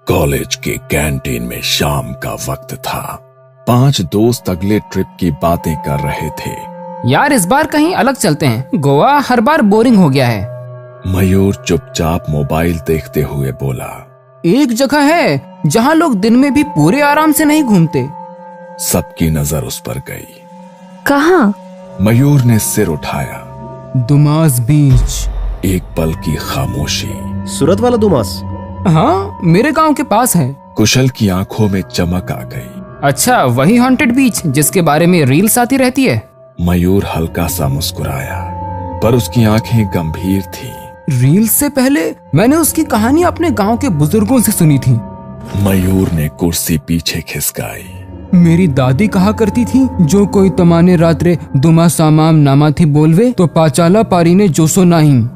College के canteen में शाम का वक्त था। 5 दोस्त अगले ट्रिप की बातें कर रहे थे। यार इस बार कहीं अलग चलते हैं, गोवा हर बार बोरिंग हो गया है। मयूर चुपचाप मोबाइल देखते हुए बोला, एक जगह है जहाँ लोग दिन में भी पूरे आराम से नहीं घूमते। सबकी नजर उस पर गई। कहाँ? मयूर ने सिर उठाया। दुमास बीच। एक पल की खामोशी। सूरत वाला दुमास? हाँ, मेरे गांव के पास है। कुशल की आंखों में चमक आ गई। अच्छा, वही हॉन्टेड बीच जिसके बारे में रील्स आती रहती है। मयूर हल्का सा मुस्कुराया, पर उसकी आंखें गंभीर थी। रील्स से पहले मैंने उसकी कहानी अपने गांव के बुजुर्गों से सुनी थी। मयूर ने कुर्सी पीछे खिसकाई। मेरी दादी कहा करती थी, जो कोई तमाने रात्रे दुमा सामाम नामा थी बोलवे तो पाचाला पारी ने जोसो नाहिम।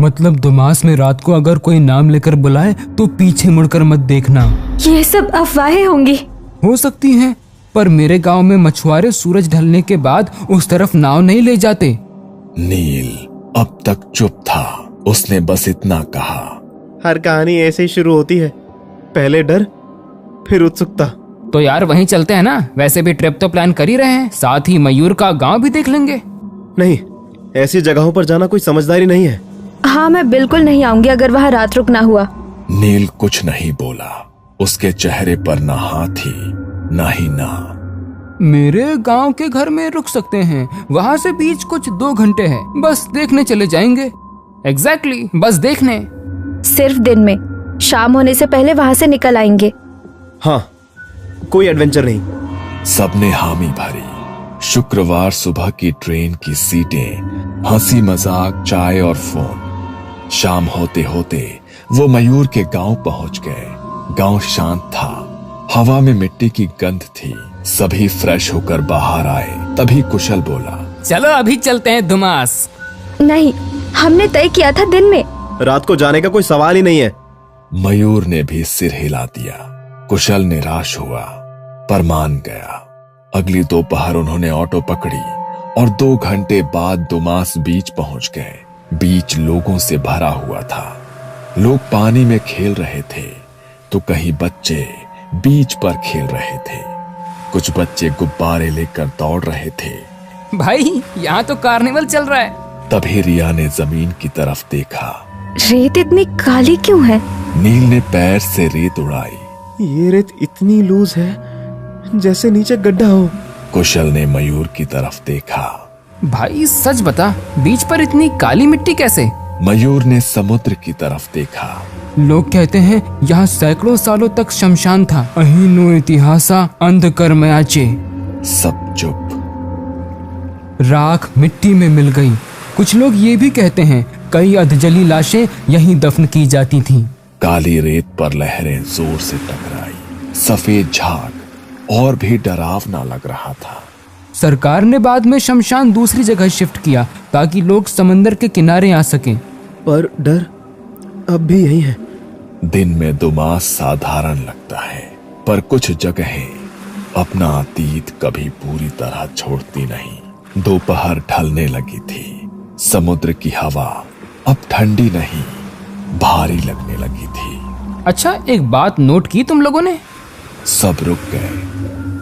मतलब दुमास में रात को अगर कोई नाम लेकर बुलाए तो पीछे मुड़कर मत देखना। ये सब अफवाहें होंगी। हो सकती हैं, पर मेरे गांव में मछुआरे सूरज ढलने के बाद उस तरफ नाव नहीं ले जाते। नील अब तक चुप था। उसने बस इतना कहा, हर कहानी ऐसे ही शुरू होती है, पहले डर फिर उत्सुकता। तो यार वहीं चलते हैं ना, वैसे भी ट्रिप तो प्लान कर ही रहे हैं, साथ ही मयूर का गांव भी देख लेंगे। नहीं, ऐसी जगहों पर जाना कोई समझदारी नहीं है। हाँ, मैं बिल्कुल नहीं आऊंगी अगर वहाँ रात रुकना हुआ। नील कुछ नहीं बोला। उसके चेहरे पर ना हाँ थी ना ही ना। मेरे गांव के घर में रुक सकते हैं, वहाँ से बीच कुछ 2 घंटे है, बस देखने चले जाएंगे। एग्जैक्टली, बस देखने। सिर्फ दिन में, शाम होने से पहले वहाँ से निकल आएंगे। हाँ, कोई एडवेंचर नहीं। सबने हामी भरी। शुक्रवार सुबह की ट्रेन की सीटें, हंसी मजाक, चाय और फोन। शाम होते होते वो मयूर के गांव पहुंच गए। गांव शांत था, हवा में मिट्टी की गंध थी। सभी फ्रेश होकर बाहर आए। तभी कुशल बोला, चलो अभी चलते हैं दुमास। नहीं, हमने तय किया था दिन में। रात को जाने का कोई सवाल ही नहीं है। मयूर ने भी सिर हिला दिया। कुशल निराश हुआ पर मान गया। अगली दोपहर उन्होंने ऑटो पकड़ी और 2 घंटे बाद दुमास बीच पहुंच गए। बीच लोगों से भरा हुआ था। लोग पानी में खेल रहे थे तो कहीं बच्चे बीच पर खेल रहे थे। कुछ बच्चे गुब्बारे लेकर दौड़ रहे थे। भाई, यहाँ तो कार्निवल चल रहा है। तभी रिया ने जमीन की तरफ देखा। रेत इतनी काली क्यों है? नील ने पैर से रेत उड़ाई। ये रेत इतनी लूज है जैसे नीचे गड्ढा हो। कुशल ने मयूर की तरफ देखा। भाई सच बता, बीच पर इतनी काली मिट्टी कैसे? मयूर ने समुद्र की तरफ देखा। लोग कहते हैं यहाँ सैकड़ों सालों तक शमशान था। अहीनो इतिहासा अंधकर्मयाचे। सब चुप। राख मिट्टी में मिल गई। कुछ लोग ये भी कहते हैं कई अधजली लाशें यहीं दफन की जाती थीं। काली रेत पर लहरें जोर से टकराई। सफेद झाग और भी डरावना लग रहा था। सरकार ने बाद में शमशान दूसरी जगह शिफ्ट किया ताकि लोग समंदर के किनारे आ सकें। पर डर अब भी यही है। दिन में दुमास साधारण लगता है, पर कुछ जगहें अपना अतीत कभी पूरी तरह छोड़ती नहीं। दोपहर ढलने लगी थी। समुद्र की हवा अब ठंडी नहीं, भारी लगने लगी थी। अच्छा, एक बात नोट की तुम लोगों ने? सब रुक गए।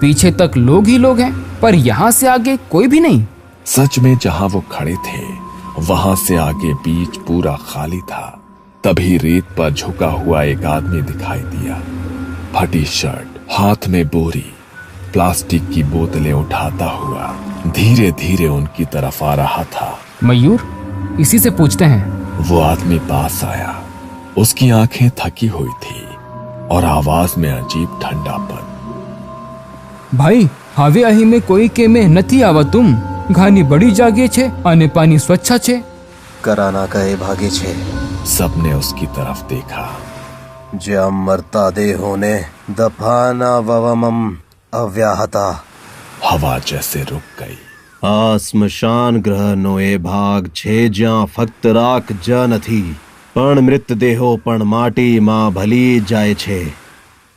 पीछे तक लोग ही लोग हैं, पर यहाँ से आगे कोई भी नहीं। सच में जहां वो खड़े थे वहां से आगे बीच पूरा खाली था। तभी रेत पर झुका हुआ एक आदमी दिखाई दिया। फटी शर्ट, हाथ में बोरी, प्लास्टिक की बोतलें उठाता हुआ धीरे धीरे उनकी तरफ आ रहा था। मयूर, इसी से पूछते हैं। वो आदमी पास आया। उसकी आंखें थकी हुई थी और आवाज में अजीब ठंडापन। भाई, हावे अही में कोई के में નથી આવતું। ઘાની બડી જાગે છે અને પાણી स्वच्छ છે। कराना कहे भागे छे। सबने उसकी तरफ देखा। ज्याम मरता दे होने दफाना ववमम अव्याहता। हवा जैसे रुक गई। आ स्मशान ग्रह नोए भाग छे ज्या फक्त राख ज नथी पण मृतदेहो पण माटी मां भली जाए छे।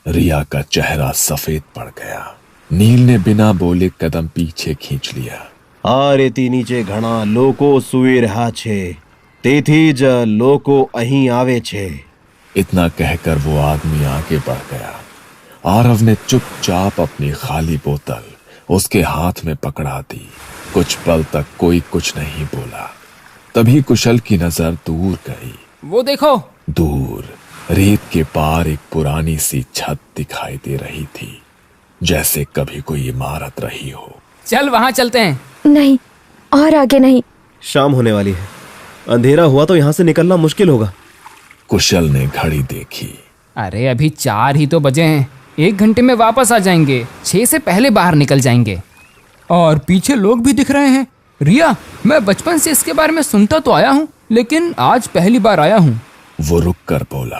रिया का चेहरा सफेद पड़ गया। नील ने बिना बोले कदम पीछे खींच लिया। आ रेती नीचे घणा लोको सुई रहा छे, तेथी ज लोको અહીં આવે છે। इतना कहकर वो आदमी आगे बढ़ गया। आरव ने चुपचाप अपनी खाली बोतल उसके हाथ में पकड़ा दी। कुछ पल तक कोई कुछ नहीं बोला। तभी कुशल की नजर दूर गई। वो देखो। दूर रेत के पार एक पुरानी सी छत दिखाई दे रही थी, जैसे कभी कोई इमारत रही हो। चल वहां चलते हैं। नहीं, और आगे नहीं। शाम होने वाली है, अंधेरा हुआ तो यहाँ से निकलना मुश्किल होगा। कुशल ने घड़ी देखी। अरे अभी 4 ही तो बजे हैं, 1 घंटे में वापस आ जाएंगे। 6 से पहले बाहर निकल जाएंगे। और पीछे लोग भी दिख रहे हैं। रिया, मैं बचपन से इसके बारे में सुनता तो आया हूँ, लेकिन आज पहली बार आया हूँ। वो रुक कर बोला,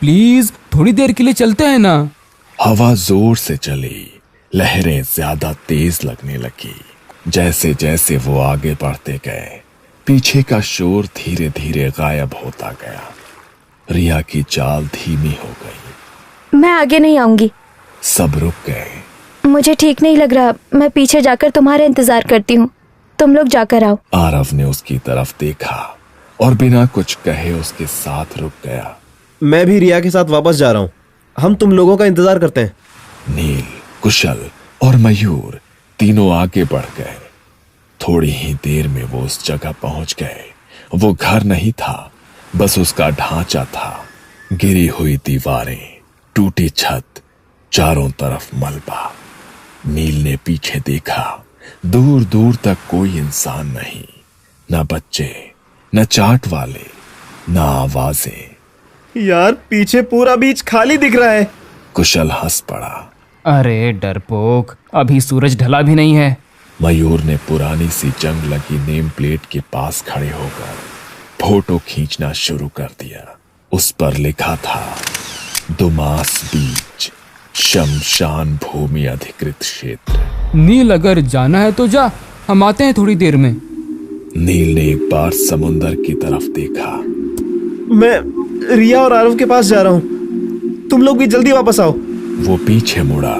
प्लीज थोड़ी देर के लिए चलते हैं ना। हवा जोर से चली, लहरें ज्यादा तेज लगने लगी। जैसे जैसे वो आगे बढ़ते गए, पीछे का शोर धीरे धीरे गायब होता गया। रिया की चाल धीमी हो गई। मैं आगे नहीं आऊंगी। सब रुक गए। मुझे ठीक नहीं लग रहा, मैं पीछे जाकर तुम्हारा इंतजार करती हूँ। तुम लोग जाकर आओ। आरव ने उसकी तरफ देखा और बिना कुछ कहे उसके साथ रुक गया। मैं भी रिया के साथ वापस जा रहा हूँ। हम तुम लोगों का इंतजार करते हैं। नील, कुशल और मयूर तीनों आगे बढ़ गए। थोड़ी ही देर में वो उस जगह पहुंच गए। वो घर नहीं था, बस उसका ढांचा था। गिरी हुई दीवारें, टूटी छत, चारों तरफ मलबा। नील ने पीछे देखा। दूर दूर तक कोई इंसान नहीं, न बच्चे, न चाट वाले, न आवाजें। यार, पीछे पूरा बीच खाली दिख रहा है। कुशल हंस पड़ा। अरे डरपोक, अभी सूरज ढला भी नहीं है। मयूर ने पुरानी सी जंग लगी नेम प्लेट के पास खड़े होकर फोटो खींचना शुरू कर दिया। उस पर लिखा था, दुमास बीच, शमशान भूमि अधिकृत क्षेत्र। नील, अगर जाना है तो जा, हम आते हैं थोड़ी देर में। नील ने एक बार समुंदर की तरफ देखा। मैं रिया और आरव के पास जा रहा हूँ, तुम लोग भी जल्दी वापस आओ। वो पीछे मुड़ा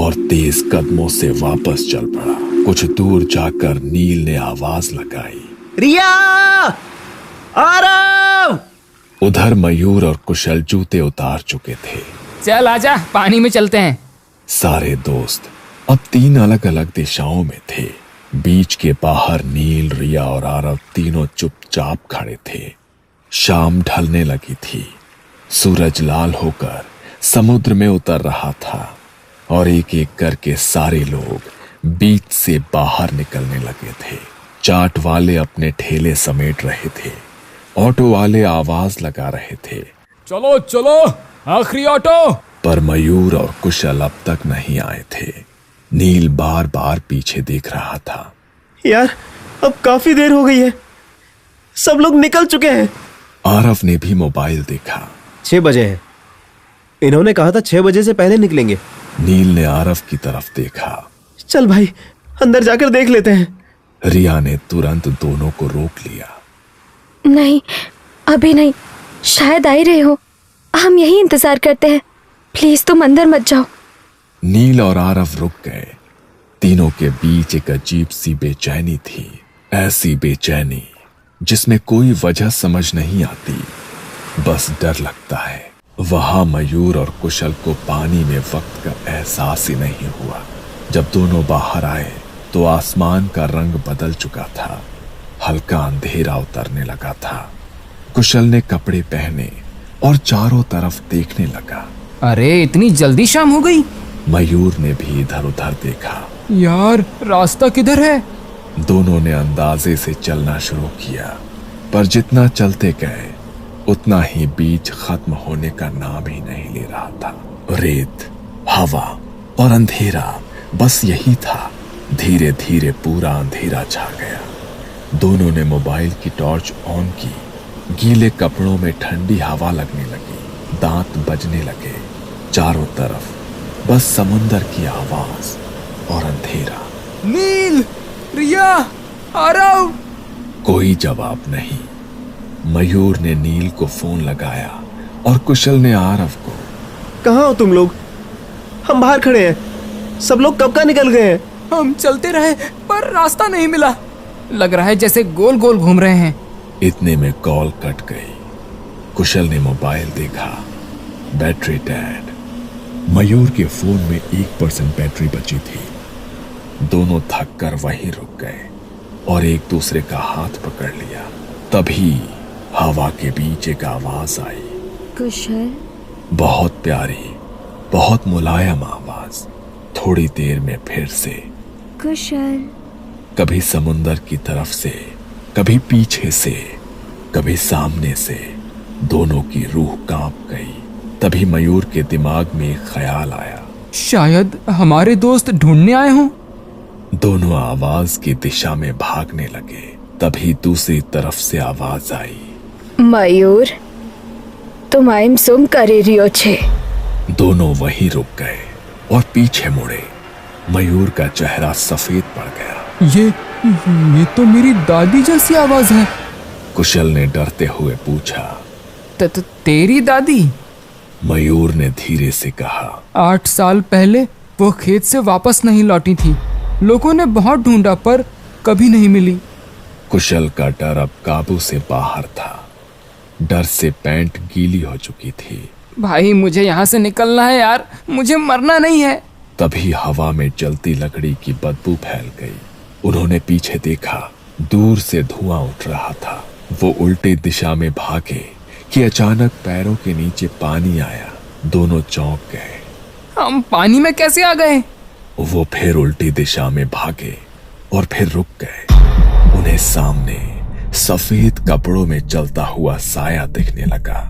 और तेज कदमों से वापस चल पड़ा। कुछ दूर जाकर नील ने आवाज लगाई, रिया, आरव। उधर मयूर और कुशल जूते उतार चुके थे। चल आजा, पानी में चलते हैं। सारे दोस्त अब 3 अलग अलग दिशाओं में थे। बीच के बाहर नील, रिया और आरव तीनों चुपचाप खड़े थे। शाम ढलने लगी थी। सूरज लाल होकर समुद्र में उतर रहा था और एक एक करके सारे लोग बीच से बाहर निकलने लगे थे। चाट वाले अपने ठेले समेट रहे थे। ऑटो वाले आवाज लगा रहे थे, चलो चलो, आखिरी ऑटो। पर मयूर और कुशल अब तक नहीं आए थे। नील बार बार पीछे देख रहा था। यार, अब काफी देर हो गई है, सब लोग निकल चुके हैं। आरव ने भी मोबाइल देखा। 6 बजे हैं, इन्होंने कहा था 6 बजे से पहले निकलेंगे। नील ने आरव की तरफ देखा। चल भाई, अंदर जाकर देख लेते हैं। रिया ने तुरंत दोनों को रोक लिया। नहीं, अभी नहीं, शायद आ ही रहे हो। हम यही इंतजार करते हैं, प्लीज तुम अंदर मत जाओ। नील और आरव रुक गए। तीनों के बीच एक अजीब सी बेचैनी थी। ऐसी बेचैनी जिसमें कोई वजह समझ नहीं आती, बस डर लगता है। वहां मयूर और कुशल को पानी में वक्त का एहसास ही नहीं हुआ। जब दोनों बाहर आए तो आसमान का रंग बदल चुका था। हल्का अंधेरा उतरने लगा था। कुशल ने कपड़े पहने और चारों तरफ देखने लगा। अरे इतनी जल्दी शाम हो गई। मयूर ने भी इधर उधर देखा। यार, रास्ता किधर है? दोनों ने अंदाजे से चलना शुरू किया, पर जितना चलते गए उतना ही बीच खत्म होने का नाम ही नहीं ले रहा था। रेत, हवा और अंधेरा, बस यही था। धीरे धीरे पूरा अंधेरा छा गया। दोनों ने मोबाइल की टॉर्च ऑन की। गीले कपड़ों में ठंडी हवा लगने लगी। दांत बजने लगे। चारों तरफ बस समुंदर की आवाज और अंधेरा। नील, रिया, आरव। कोई जवाब नहीं। मयूर ने नील को फोन लगाया और कुशल ने आरव को। कहाँ हो तुम लोग? हम बाहर खड़े हैं, सब लोग कब का निकल गए हैं। हम चलते रहे पर रास्ता नहीं मिला। लग रहा है जैसे गोल गोल घूम रहे हैं। इतने में कॉल कट गई। कुशल ने मोबाइल देखा, बैटरी डेड। मयूर के फोन में 1% बैटरी बची थी। दोनों थक कर वहीं रुक गए और एक दूसरे का हाथ पकड़ लिया। तभी हवा के बीच एक आवाज आई, कुशल। बहुत प्यारी, बहुत मुलायम आवाज। थोड़ी देर में फिर से, कुशल। कभी समुंदर की तरफ से, कभी पीछे से, कभी सामने से। दोनों की रूह कांप गई। तभी मयूर के दिमाग में एक ख्याल आया, शायद हमारे दोस्त ढूंढने आए हों। दोनों आवाज की दिशा में भागने लगे। तभी दूसरी तरफ से आवाज आई, मयूर, तुम आइम सुम करे रियो छे। दोनों वहीं रुक गए और पीछे मुड़े। मयूर का चेहरा सफेद पड़ गया। ये तो मेरी दादी जैसी आवाज है। कुशल ने डरते हुए पूछा, तेरी दादी? मयूर ने धीरे से कहा, 8 साल पहले वो खेत से वापस नहीं लौटी थी। लोगों ने बहुत ढूंढा पर कभी नहीं मिली। कुशल का डर अब काबू से बाहर था। डर से पैंट गीली हो चुकी थी। भाई मुझे यहाँ से निकलना है यार, मुझे मरना नहीं है। तभी हवा में जलती लकड़ी की बदबू फैल गई। उन्होंने पीछे देखा, दूर से धुआं उठ रहा था। वो उल्टे दिशा में भागे कि अचानक पैरों के नीचे पानी आया। दोनों चौंक गए। हम पानी में कैसे आ गए? वो फिर उल्टी दिशा में भागे और फिर रुक गए। उन्हें सामने सफेद कपड़ों में चलता हुआ साया दिखने लगा।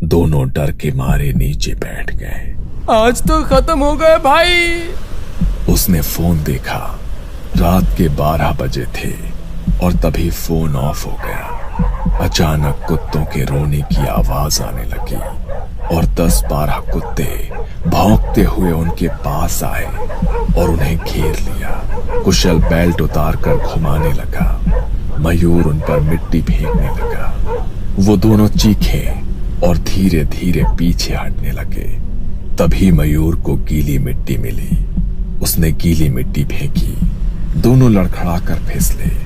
दोनों डर के मारे नीचे बैठ गए। आज तो खत्म हो गए भाई। उसने फोन देखा। रात के 12 बजे थे और तभी फोन ऑफ हो गया। अचानक कुत्तों के रोने की आवाज आने लगी और 10-12 कुत्ते भौंकते हुए उनके पास आए और उन्हें घेर लिया। कुशल बेल्ट उतार कर घुमाने लगा। मयूर उन पर मिट्टी फेंकने लगा। वो दोनों चीखे और धीरे धीरे पीछे हटने लगे। तभी मयूर को गीली मिट्टी मिली। उसने गीली मिट्टी फेंकी। दोनों लड़खड़ा कर फिसले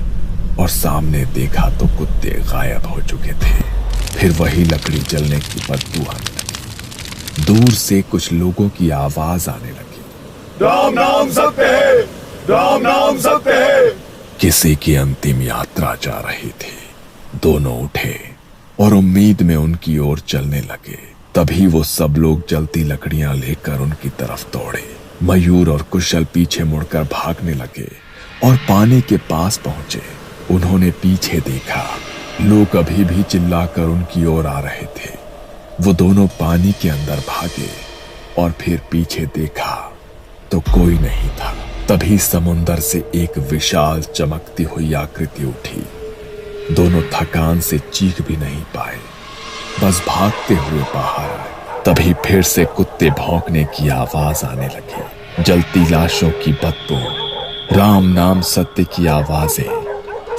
और सामने देखा तो कुत्ते गायब हो चुके थे। फिर वही लकड़ी जलने की बदबू आने लगी। दूर से कुछ लोगों की आवाज आने लगी, राम नाम सत्य है, राम नाम सत्य है। किसी की अंतिम यात्रा जा रही थी। दोनों उठे और उम्मीद में उनकी ओर चलने लगे। तभी वो सब लोग जलती लकड़ियां लेकर उनकी तरफ दौड़े। मयूर और कुशल पीछे मुड़कर भागने लगे और पानी के पास पहुंचे। उन्होंने पीछे देखा, लोग अभी भी चिल्लाकर उनकी ओर आ रहे थे। वो दोनों पानी के अंदर भागे और फिर पीछे देखा तो कोई नहीं था। तभी समुंदर से एक विशाल चमकती हुई आकृति उठी। दोनों थकान से चीख भी नहीं पाए, बस भागते हुए बाहर आए। तभी फिर से कुत्ते भौंकने की आवाज आने लगी। जलती लाशों की बदबू, राम नाम सत्य की आवाजें,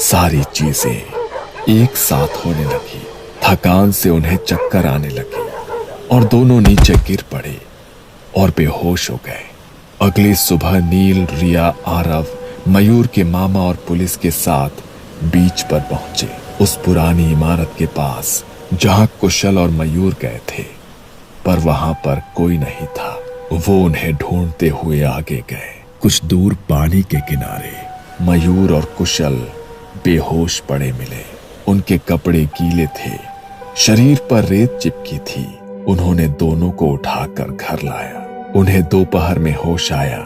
सारी चीजें एक साथ होने लगी। थकान से उन्हें चक्कर आने लगी और दोनों नीचे गिर पड़े और बेहोश हो गए। अगली सुबह नील, रिया, आरव, मयूर के मामा और पुलिस के साथ बीच पर पहुंचे, उस पुरानी इमारत के पास जहां कुशल और मयूर गए थे। पर वहां पर कोई नहीं था। वो उन्हें ढूंढते हुए आगे गए। कुछ दूर पानी के किनारे मयूर और कुशल बेहोश पड़े मिले। उनके कपड़े गीले थे, शरीर पर रेत चिपकी थी। उन्होंने दोनों को उठाकर घर लाया। उन्हें दोपहर में होश आया,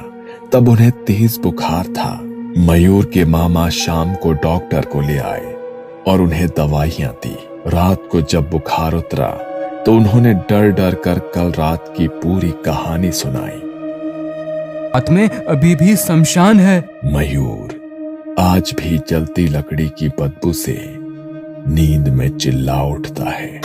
तब उन्हें तेज बुखार था। मयूर के मामा शाम को डॉक्टर को ले आए और उन्हें दवाइयां दी। रात को जब बुखार उतरा तो उन्होंने डर डर कर कल रात की पूरी कहानी सुनाई। रात में अभी भी शमशान है। मयूर आज भी जलती लकड़ी की बदबू से नींद में चिल्ला उठता है।